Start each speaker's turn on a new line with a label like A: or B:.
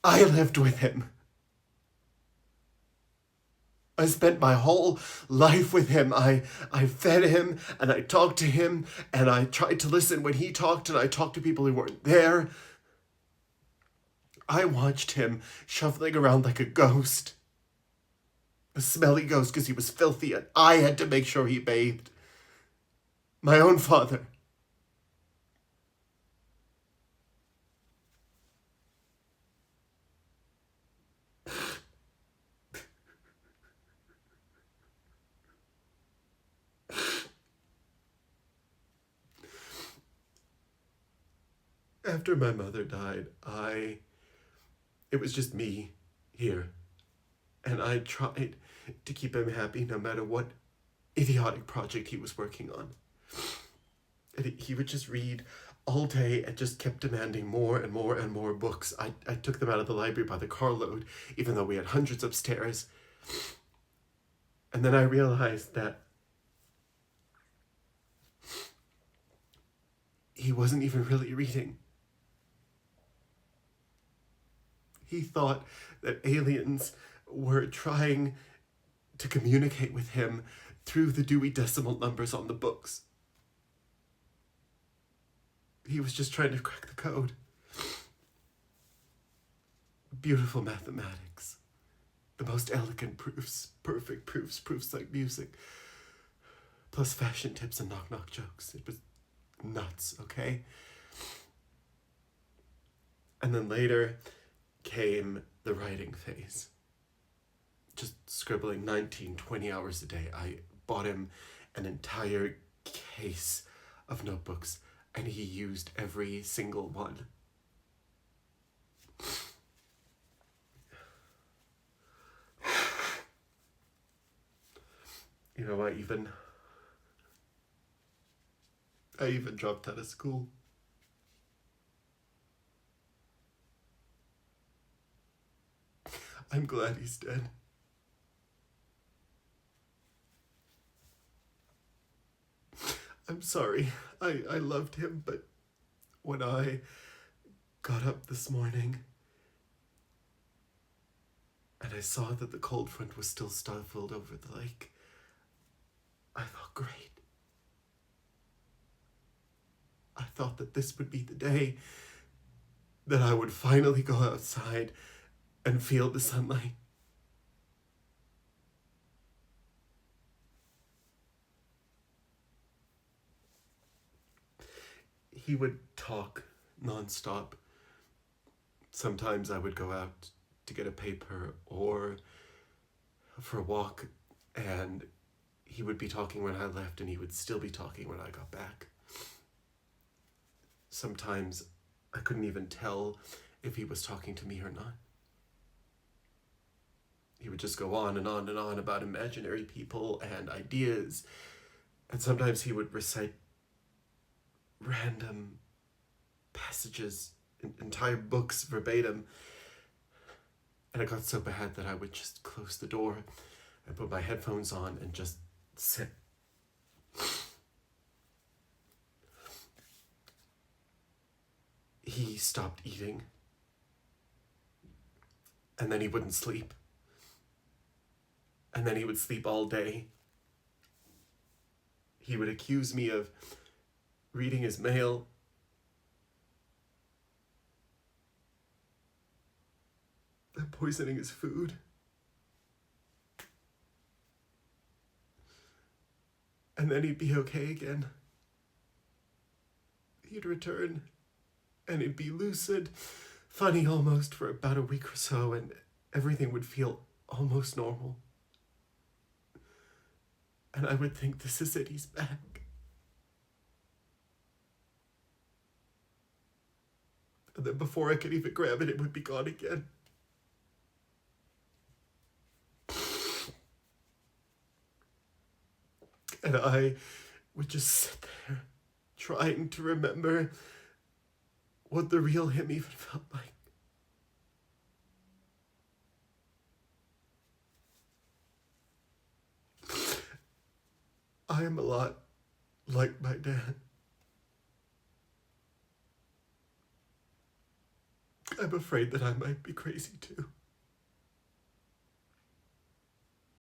A: I lived with him. I spent my whole life with him. I fed him and I talked to him and I tried to listen when he talked and I talked to people who weren't there. I watched him shuffling around like a ghost. A smelly ghost because he was filthy and I had to make sure he bathed. My own father. After my mother died, it was just me here. And I tried to keep him happy no matter what idiotic project he was working on. And he would just read all day and just kept demanding more and more and more books. I took them out of the library by the carload, even though we had hundreds upstairs. And then I realized that he wasn't even really reading. He thought that aliens were trying to communicate with him through the Dewey Decimal numbers on the books. He was just trying to crack the code. Beautiful mathematics. The most elegant proofs, perfect proofs, proofs like music. Plus fashion tips and knock-knock jokes. It was nuts, okay? And then later came the writing phase. Just scribbling 19, 20 hours a day. I bought him an entire case of notebooks and he used every single one. You know, I even dropped out of school. I'm glad he's dead. I'm sorry. I loved him, but when I got up this morning and I saw that the cold front was still stifled over the lake, I thought, great. I thought that this would be the day that I would finally go outside and feel the sunlight. He would talk nonstop. Sometimes I would go out to get a paper or for a walk, and he would be talking when I left, and he would still be talking when I got back. Sometimes I couldn't even tell if he was talking to me or not. He would just go on and on and on about imaginary people and ideas, and sometimes he would recite random passages, entire books verbatim, and it got so bad that I would just close the door and put my headphones on and just sit. He stopped eating, and then he wouldn't sleep, and then he would sleep all day. He would accuse me of reading his mail, and poisoning his food. And then he'd be okay again. He'd return, and he'd be lucid, funny almost, for about a week or so, and everything would feel almost normal. And I would think, this is it, he's back. And then before I could even grab it, it would be gone again. And I would just sit there, trying to remember what the real him even felt like. I am a lot like my dad. I'm afraid that I might be crazy too.